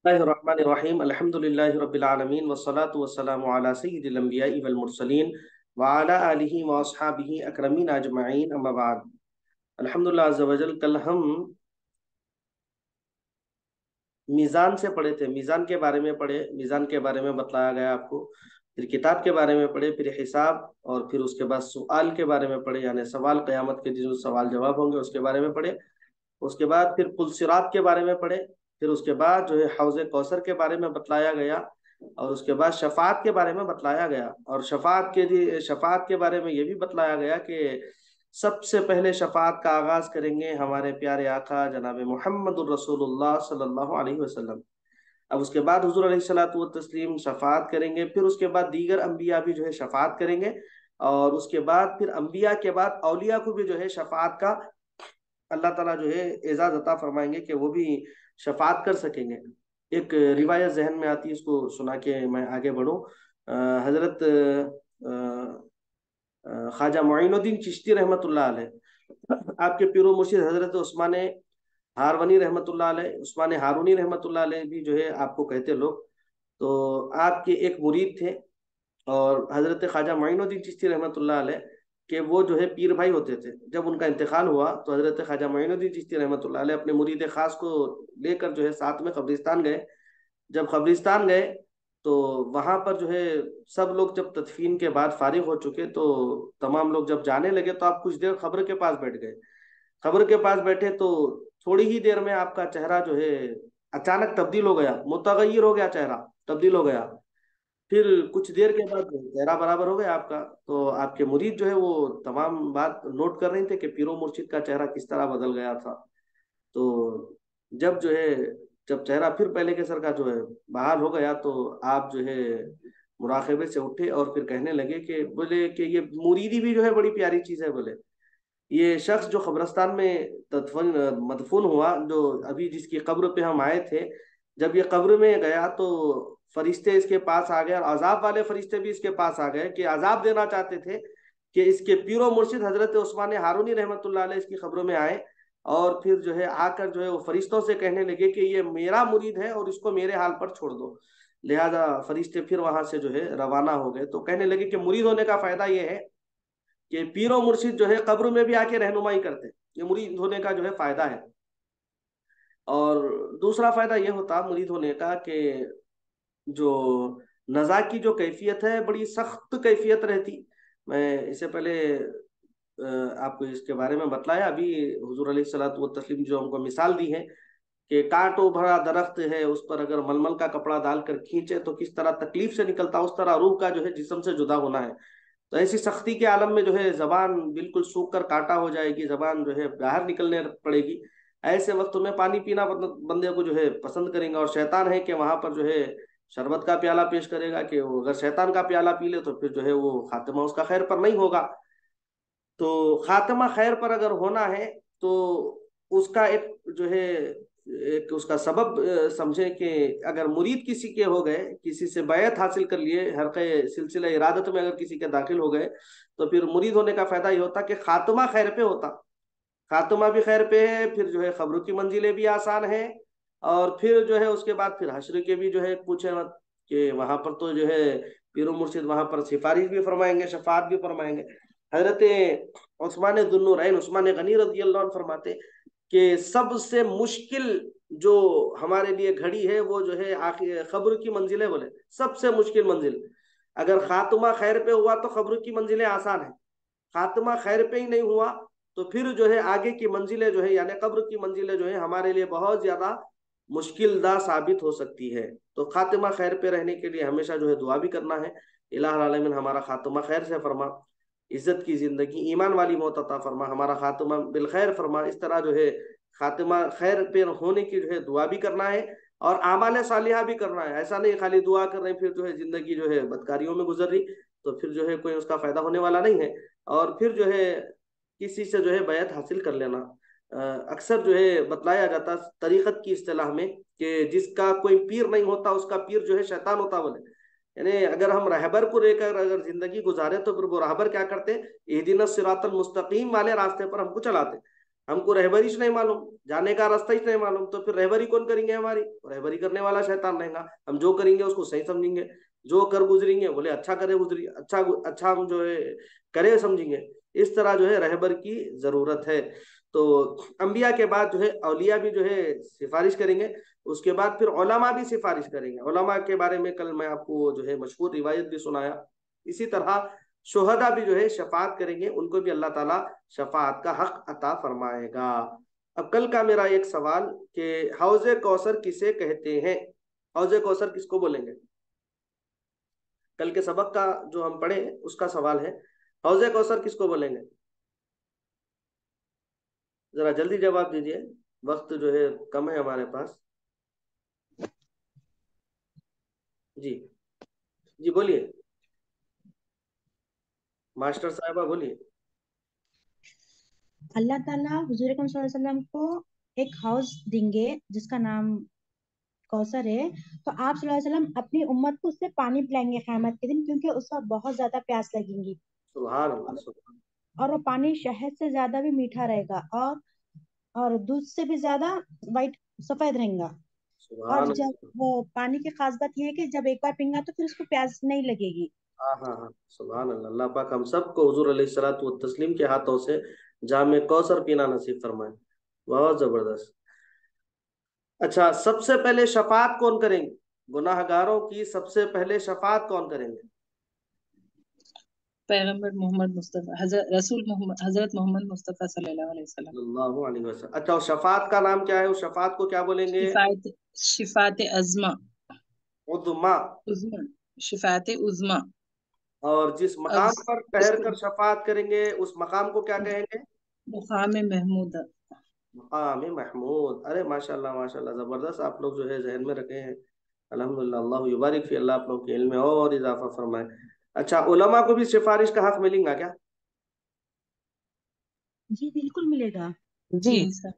बिस्मिल्लाहिर्रहमानिर्रहीम अल्हम्दुलिल्लाहि रब्बिल आलमीन वस्सलातु वस्सलामु अला सय्यिदिल अंबियाइ वल मुरसलीन व अला आलिहि व अस्हाबिहि अकरमीन अजमईन अम्मा बाद। अल्हम्दुलिल्लाह अज़्ज़ा वजल। कल हम मीज़ान से पढ़े थे, मीज़ान के बारे में पढ़े, मीज़ान के बारे में बतलाया गया आपको। फिर किताब के बारे में पढ़े, फिर हिसाब, और फिर उसके बाद सुआल के बारे में पढ़े, यानी सवाल क़यामत के दिन जो सवाल जवाब होंगे उसके बारे में पढ़े। उसके बाद फिर पुल सिरात के बारे में पढ़े। फिर उसके बाद जो है हौज़े कौसर के बारे में बतलाया गया। और उसके बाद शफात के बारे में बतलाया गया। और शफात के बारे में ये भी बतलाया गया कि सबसे पहले शफात का आगाज करेंगे हमारे प्यारे आका जनाब मोहम्मद रसूलुल्लाह सल्लल्लाहु अलैहि वसल्लम। अब उसके बाद हुजूर अलैहिस्सलातु वस्सलाम शफात करेंगे, फिर उसके बाद दीगर अंबिया भी जो है शफात करेंगे। और उसके बाद फिर अंबिया के बाद औलिया को भी जो है शफात का अल्लाह ताला जो है एजाज अता फरमाएंगे कि वो भी शफात कर सकेंगे। एक रिवायत जहन में आती है, इसको सुना के मैं आगे बढ़ूं। हजरत ख्वाजा मोइनुद्दीन चिश्ती रहमतुल्लाह अलैह, आपके पीरो मुर्शिद हजरत उस्मान हारवनी रहमतुल्लाह अलैह, उस्मान हारूनी रहमतुल्लाह अलैह भी जो है आपको कहते लोग। तो आपके एक मुरीद थे, और हजरत ख्वाजा मोइनुद्दीन चिश्ती रहमतुल्लाह अलैह के वो जो है पीर भाई होते थे। जब उनका इंतकाल हुआ तो हजरत ख्वाजा मोइनुद्दीन चिश्ती रहमतुल्लाह अलैह अपने मुरीद खास को लेकर जो है साथ में कब्रिस्तान गए। जब कब्रिस्तान गए तो वहां पर जो है सब लोग जब तदफीन के बाद फारिग हो चुके तो तमाम लोग जब जाने लगे तो आप कुछ देर खबर के पास बैठ गए। खबर के पास बैठे तो थोड़ी ही देर में आपका चेहरा जो है अचानक तब्दील हो गया, मुतगय्यर हो गया, चेहरा तब्दील हो गया। फिर कुछ देर के बाद चेहरा बराबर हो गया आपका। तो आपके मुरीद जो है वो तमाम बात नोट कर रहे थे कि पीरो मुर्शिद का चेहरा किस तरह बदल गया था। तो जब जो है जब चेहरा फिर पहले के सर का जो है बहाल हो गया तो आप जो है मुराकबे से उठे और फिर कहने लगे कि बोले कि ये मुरीदी भी जो है बड़ी प्यारी चीज है। बोले ये शख्स जो कब्रस्तान में तदफन मदफून हुआ, जो अभी जिसकी कब्र पे हम आए थे, जब ये कब्र में गया तो फरिश्ते इसके पास आ गए, और अजाब वाले फरिश्ते भी इसके पास आ गए कि अजाब देना चाहते थे कि इसके पीरो मुर्शिद हजरत उस्मान हारूनी रहमतुल्लाह अलैह इसकी खबरों में आए। और फिर जो है आकर जो है वो फरिश्तों से कहने लगे कि ये मेरा मुरीद है और इसको मेरे हाल पर छोड़ दो। लिहाजा फरिश्ते फिर वहां से जो है रवाना हो गए। तो कहने लगे कि मुरीद होने का फायदा ये है कि पीरो मुर्शिद जो है कब्र में भी आके रहनुमाई करते, ये मुरीद होने का जो है फायदा है। और दूसरा फायदा ये होता मुरीद होने का कि जो नज़ा की जो कैफियत है बड़ी सख्त कैफियत रहती। मैं इससे पहले आपको इसके बारे में बतलाया। अभी हुजूर अलैहिस्सलातु वस्सलाम जो हमको मिसाल दी है कि कांटो भरा दरख्त है, उस पर अगर मलमल का कपड़ा डालकर खींचे तो किस तरह तकलीफ से निकलता, उस तरह रूह का जो है जिस्म से जुदा होना है। तो ऐसी सख्ती के आलम में जो है जबान बिल्कुल सूख कर काटा हो जाएगी, जबान जो है बाहर निकलने पड़ेगी। ऐसे वक्त में पानी पीना बंदे को जो है पसंद करेंगे, और शैतान है कि वहां पर जो है शरबत का प्याला पेश करेगा कि वो अगर शैतान का प्याला पी ले तो फिर जो है वो खात्मा उसका खैर पर नहीं होगा। तो खात्मा खैर पर अगर होना है तो उसका एक जो है एक उसका सबब समझे कि अगर मुरीद किसी के हो गए, किसी से बैत हासिल कर लिए, हरक़े सिलसिला इरादत में अगर किसी के दाखिल हो गए, तो फिर मुरीद होने का फायदा ये होता कि खात्मा खैर पे होता। खात्मा भी खैर पे है, फिर जो है खबरों की मंजिलें भी आसान है। और फिर जो है उसके बाद फिर हश्र के भी जो है पूछे मत कि वहां पर तो जो है पीरो मुर्शिद वहां पर सिफारिश भी फरमाएंगे, शफात भी फरमाएंगे। हजरत उस्मान दुन्नूरैन उस्मान गनी रजी अल्लाह अन्हु फरमाते कि सबसे मुश्किल जो हमारे लिए घड़ी है वो जो है आखिर खब्र की मंजिल है। बोले सबसे मुश्किल मंजिल अगर खात्मा खैर पे हुआ तो खब्र की मंजिलें आसान है, खात्मा खैर पे ही नहीं हुआ तो फिर जो है आगे की मंजिलें जो है यानी कब्र की मंजिलें जो है हमारे लिए बहुत ज्यादा मुश्किल दा साबित हो सकती है। तो खात्मा खैर पे रहने के लिए हमेशा जो है दुआ भी करना है, इलाह आलमीन हमारा खात्मा खैर से फरमा, इज्जत की जिंदगी, ईमान वाली मौत अता फरमा, हमारा खात्मा बिल खैर फरमा। इस तरह जो है खात्मा खैर पे होने की जो है दुआ भी करना है, और आमाल सालिहा भी करना है। ऐसा नहीं खाली दुआ कर रहे फिर जो है जिंदगी जो है बदकारियों में गुजर रही, तो फिर जो है कोई उसका फायदा होने वाला नहीं है। और फिर जो है किसी से जो है बैत हासिल कर लेना। अक्सर जो है बतलाया जाता तरीकत की इस्तेलाह में कि जिसका कोई पीर नहीं होता उसका पीर जो है शैतान होता। बोले यानी अगर हम रहबर को लेकर अगर जिंदगी गुजारे तो फिर वो रहबर क्या करते, इहदिना सिरातल मुस्तकीम वाले रास्ते पर हमको चलाते। हमको रहबरी नहीं मालूम, जाने का रास्ता ही नहीं मालूम, तो फिर रहबरी कौन करेंगे हमारी? रहबरी करने वाला शैतान रहेगा। हम जो करेंगे उसको सही समझेंगे, जो कर गुजरेंगे बोले अच्छा करे गुजरी, अच्छा अच्छा हम जो है करे समझेंगे। इस तरह जो है रहबर की जरूरत है। तो अंबिया के बाद जो है औलिया भी जो है सिफारिश करेंगे, उसके बाद फिर उलमा भी सिफारिश करेंगे। उलमा के बारे में कल मैं आपको जो है मशहूर रिवायत भी सुनाया। इसी तरह शोहदा भी जो है शफात करेंगे, उनको भी अल्लाह ताला शफात का हक अता फरमाएगा। अब कल का मेरा एक सवाल कि हौजे कौसर किसे कहते हैं? हौजे कौसर किसको बोलेंगे? कल के सबक का जो हम पढ़े उसका सवाल है, हौजे कौसर किसको बोलेंगे? जरा जल्दी जवाब दीजिए, वक्त जो है कम है हमारे पास। जी, जी बोलिए, मास्टर साहबा बोलिए। अल्लाह ताला हुजूर अकरम सल्लल्लाहु अलैहि वसल्लम को एक हाउस देंगे जिसका नाम कौसर है। तो आप सल्लल्लाहु अलैहि वसल्लम अपनी उम्मत को उससे पानी पिलाएंगे क़यामत के दिन, क्योंकि उस वक्त बहुत ज्यादा प्यास लगेगी। सुभान अल्लाह, और सुभान, और वो पानी शहद से ज्यादा भी मीठा रहेगा, और दूध से भी ज्यादा वाइट सफेद रहेगा। और सुभान जब अल्लाह। वो पानी की खास बात यह है कि जब एक बार पीएंगा तो फिर उसको प्यास नहीं लगेगी। हाँ हाँ हाँ, सुभान अल्लाह। अल्लाह पाक हम सबको हुजूर अलैहिस्सलातु व तस्लीम के हाथों से जामे कौसर पीना नसीब फरमाए। बहुत जबरदस्त। अच्छा, सबसे पहले शफात कौन करेंगे? गुनाहगारों की सबसे पहले शफात कौन करेंगे? पैगंबर मोहम्मद मुस्तफ़ा हजरत रसूल मोहम्मद हजरत मोहम्मद मुस्तफ़ा सल्लल्लाहु अलैहि वसल्लम। सल्लल्लाहु अलैहि वसल्लम। अच्छा, उस शफात का नाम क्या है? उस शफात को क्या बोलेंगे? शिफात शिफात अज़मा। उदमा। उज़मा। शिफात उज़मा। और जिस और मकाम पर ठहर उसको कर शफात करेंगे उस मकाम को क्या कहेंगे? मुकाम महमूद। मकाम महमूद। अरे माशाल्लाह माशाल्लाह, जबरदस्त आप लोग जो है जहन में रखे हैं। अल्हम्दुलिल्लाह, अल्लाह युबारिक फी, अल्लाह आप लोग के इल्म में और इजाफा फरमाए। अच्छा, उलमा को भी सिफारिश का हक मिलेगा क्या? जी बिल्कुल मिलेगा। जी जी। सर।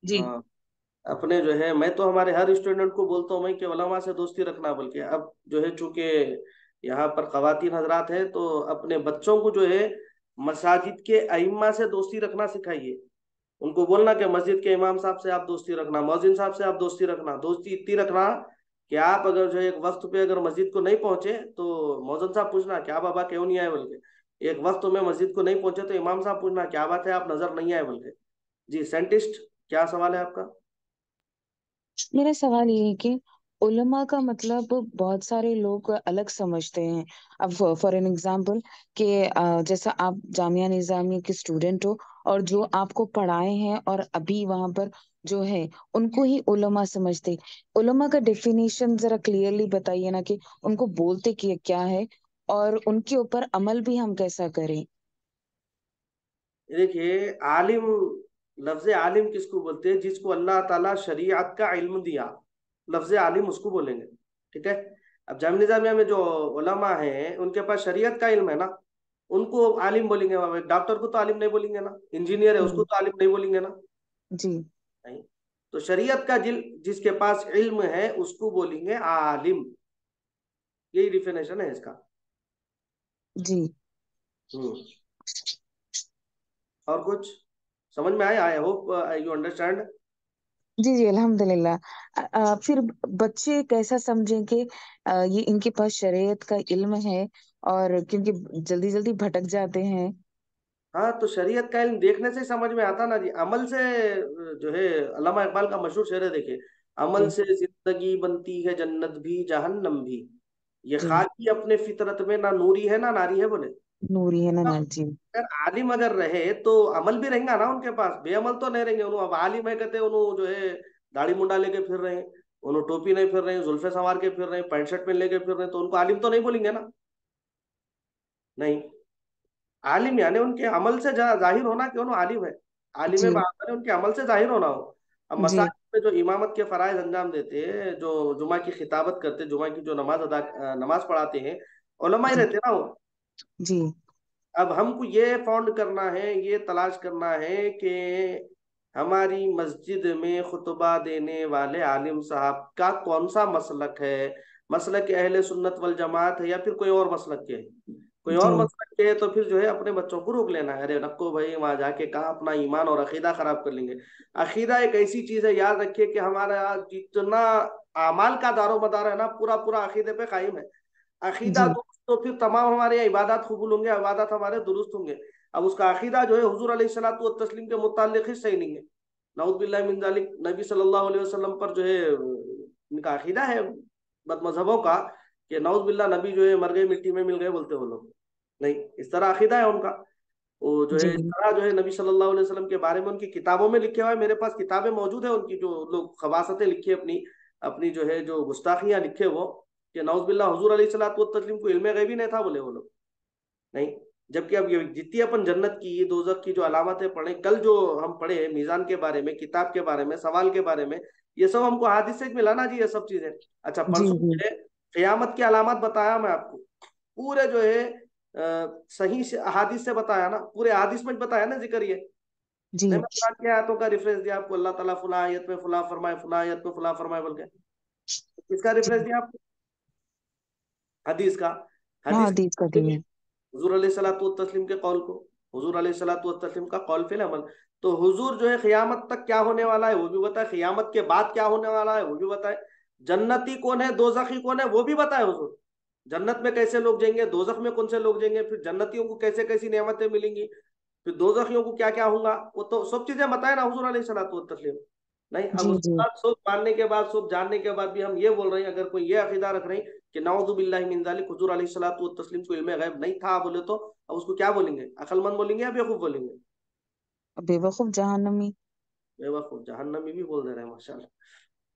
जी। हाँ, अपने जो है मैं तो हमारे हर स्टूडेंट को बोलता हूँ मैं कि उलमा से दोस्ती रखना, बल्कि अब जो है चूंकि यहाँ पर खवातीन हजरात हैं तो अपने बच्चों को जो है मसाजिद के अइम्मा से दोस्ती रखना सिखाइए। उनको बोलना कि मस्जिद के इमाम साहब से आप दोस्ती रखना, मौजिन साहब से आप दोस्ती रखना, दोस्ती इतनी रखना कि आप अगर जो है एक वक्त पे अगर मस्जिद को नहीं पहुंचे तो मौजन साहब पूछना क्या बाबा क्यों नहीं आए बोल के। एक वक्त में मस्जिद को नहीं पहुंचे तो इमाम साहब पूछना क्या बात है आप नजर नहीं आए बोल के। जी साइंटिस्ट, क्या सवाल है आपका? मेरा सवाल ये है कि उलमा का मतलब बहुत सारे लोग अलग समझते हैं। अब फॉर एन एग्जांपल कि जैसा आप जामिया निजामिया के स्टूडेंट हो और जो आपको पढ़ाए हैं और अभी वहां पर जो है उनको ही उलमा समझते। उलमा का डेफिनेशन जरा क्लियरली बताइए ना कि उनको बोलते कि क्या है और उनके ऊपर अमल भी हम कैसा करें। देखिए, आलिम, लफ्ज आलिम किसको बोलते हैं? जिसको अल्लाह ताला शरीयत का इल्म दिया, लफ्ज आलिम उसको बोलेंगे। ठीक है। अब जामिया निजामिया में जो उलमा हैं उनके पास शरीयत का इल्म है ना, उनको आलिम बोलेंगे। डॉक्टर को तो आलिम नहीं बोलेंगे ना, इंजीनियर है उसको हम्म। तो आलिम नहीं बोलेंगे ना। जी। नहीं। तो शरीयत का जिसके पास इल्म है उसको बोलेंगे आलिम। यही डिफिनेशन है इसका। जी। हम्म। और कुछ समझ में आया? I hope you understand. जी जी अल्हम्दुलिल्लाह। फिर बच्चे कैसा समझें कि ये इनके पास शरीयत का इल्म है, और क्योंकि जल्दी जल्दी भटक जाते हैं। हाँ, तो शरीयत का इल्म देखने से ही समझ में आता ना जी, अमल से जो है। अल्लामा इकबाल का मशहूर शेर है, देखिए, अमल जी। से जिंदगी बनती है जन्नत भी जहन्नम भी, ये जी। खाकी अपने फितरत में ना नूरी है ना नारी है बोले। नूरी है ना अब ना जी। अगर आलिम अगर रहे तो अमल भी रहेगा ना उनके पास, बेअमल तो नहीं रहेंगे उन्होंने। अब आलिम है कहते हैं उन्होंने जो है दाढ़ी मुंडा लेके फिर रहे हैं, उन्होंने टोपी नहीं फिर रहे हैं, जुल्फे संवार के फिर रहे हैं, पैंट शर्ट पहन लेके फिर रहे हैं, तो उनको आलिम तो नहीं बोलेंगे ना। नहीं, आलिम यानी उनके अमल से जाहिर होना कि उन्होंने आलिम है। आलिम जी। बात है उनके अमल से जाहिर होना हो। अब जी। मसाजिद में जो इमामत के फराइज अंजाम देते हैं, जो जुमा की खिताबत करते, जुमा की जो नमाज पढ़ाते हैं, उलमा ही जी। रहते हैं ना वो। जी। अब हमको ये फाउंड करना है, ये तलाश करना है कि हमारी मस्जिद में खुतबा देने वाले आलिम साहब का कौन सा मसलक है, मसलक अहले सुन्नत वल जमात है या फिर कोई और मसलक के है। कोई और मत रखे तो फिर जो है अपने बच्चों को रोक लेना है, अरे रखो भाई, वहां जाके कहाँ अपना ईमान और अकीदा खराब कर लेंगे। अकीदा एक ऐसी चीज है, याद रखिए कि हमारा जितना अमाल का दारो मदार है ना, पूरा पूरा अकीदे पे कायम है। अकीदा जी दुरुस्त तो फिर तमाम हमारे यहाँ इबादत कबूल होंगे, इबादत हमारे दुरुस्त होंगे। अब उसका अकीदा जो है हुजूर अलैहिस्सलातु व तस्लीम के मुतालिक ही सही नहीं है, नऊज़ बिल्लाहि मिन ज़ालिक। नबी सल्लल्लाहु अलैहि वसल्लम पर जो है इनका अकीदा है बद मजहबों का कि नऊज़ बिल्ला नबी जो है मर गए मिट्टी में मिल गए, बोलते वो लोग। नहीं, इस तरह अकीदा है उनका। वो जो है इस जी तरह जो है नबी सल्लल्लाहु अलैहि वसल्लम के बारे में उनकी किताबों में लिखे हुआ है, मेरे पास किताबें मौजूद है उनकी, जो लोग खबासतें लिखी है अपनी, अपनी जो है जो गुस्ताखियां लिखे वो, कि नौज बिल्ला हुजूर अलैहिस्सलातु वस्सलाम को इल्मे गैबी नहीं था, बोले वो लोग। नहीं, जबकि अब ये जितनी अपन जन्नत की दोजख की जो अलामतें पढ़े, कल जो हम पढ़े मीजान के बारे में, किताब के बारे में, सवाल के बारे में, ये सब हमको हादिस से मिला ना जी, ये सब चीजें। अच्छा, जी परसों जी जो है क़यामत की अलामत बताया मैं आपको, पूरे जो है सही से अहादीस से बताया ना, पूरे अहादीस में बताया ना जिक्र ये। जी नहीं, मैं कुरान की आयतों का रेफरेंस दिया आपको, अल्लाह ताला फला आयत में फला फरमाए, फला आयत में फला फरमाए बोल के, किसका रेफरेंस जी। दिया आपको? हदीस का। हाँ हदीस हदीस का का दिए। हुजूर अलैहिस्सलातु तस्लीम के कौल को, हुजूर अलैहिस्सलातु तस्लीम का कौल फिल अमल। तो हुजूर जो है क़यामत तक क्या होने वाला है वो भी बताए, क़यामत के बाद क्या होने वाला है वो भी बताए, जन्नती कौन है दोजखी कौन है वो भी बताए हुजूर, जन्नत में कैसे लोग जाएंगे, दोजख में कौन से लोग जाएंगे, फिर जन्नतियों को कैसे कैसी नेमतें मिलेंगी, फिर दोजखियों को क्या क्या होगा, वो तो सब चीजें बताए ना हुजूर अलैहिस्सलातु तस्लीम। नहीं, अब जी उसके जी बाद सब मानने के बाद, सब जानने के बाद भी हम ये बोल रहे हैं, अगर कोई ये अकीदा रख रहे हैं कि नाउज़ु बिल्लाहि मिन ज़ालिक, हुजूर अलैहिस्सलातु तस्लीम को इल्मे गैब नहीं था बोले, तो अब उसको क्या बोलेंगे? अकलमंद बोलेंगे या बेवकूफ बोलेंगे? बेवकूफ जहन्नमी। बेवकूफ, जहन्नमी भी बोल दे रहे हैं माशाल्लाह।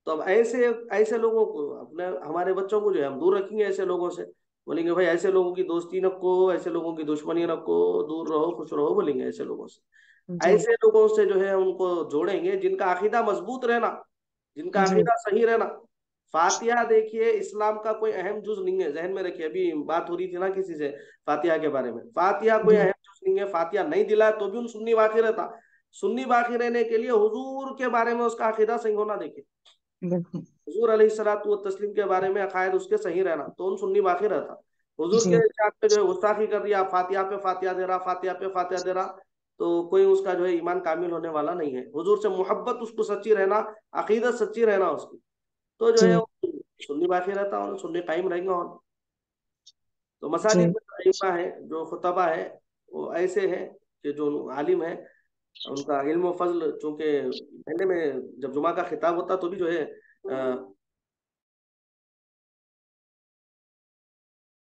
तो अब ऐसे ऐसे लोगों को, अपने हमारे बच्चों को जो है हम दूर रखेंगे ऐसे लोगों से, बोलेंगे भाई ऐसे लोगों की दोस्ती रखो, ऐसे लोगों की दुश्मनी रखो, दूर रहो, खुश रहो, बोलेंगे ऐसे लोगों से। जी ऐसे लोगों से जो है उनको जोड़ेंगे जिनका अकीदा मजबूत रहना, जिनका जी अकीदा सही रहना। फातिहा देखिए, इस्लाम का कोई अहम जुज नहीं है, जहन में रखिए, अभी बात हो रही थी ना किसी से फातिहा के बारे में, फातिहा कोई जी अहम जुज नहीं है, फातिहा नहीं दिला तो भी उन सुन्नी बाकी रहता। सुन्नी बाकी रहने के लिए हुजूर के बारे में उसका अकीदा सही होना, देखिए बिल्कुल। हुजूर अलैहिस्सलातु तस्लीम के बारे में अकायद उसके सही रहना, तो उन सुन्नी बाकी रहता। हुजूर जी के चाट पे जो है गुस्ताखी कर दिया, फातिहा पे फातिहा दे रहा, फातिहा पे फातिहा दे रहा, तो कोई उसका जो है ईमान कामिल होने वाला नहीं है। हुजूर से मोहब्बत उसको सच्ची रहना, अकीदत सच्ची रहना उसकी, तो जो है जी वो सुन्नी बाकी रहता और सुन्नी कायम रहेंगे। और तो जी मसाजिद में जो अइम्मा है, जो खुतबा है, वो ऐसे है कि जो आलिम है, उनका इल्म व फजल, चूंकि पहले में जब जुमा का खिताब होता तो भी जो है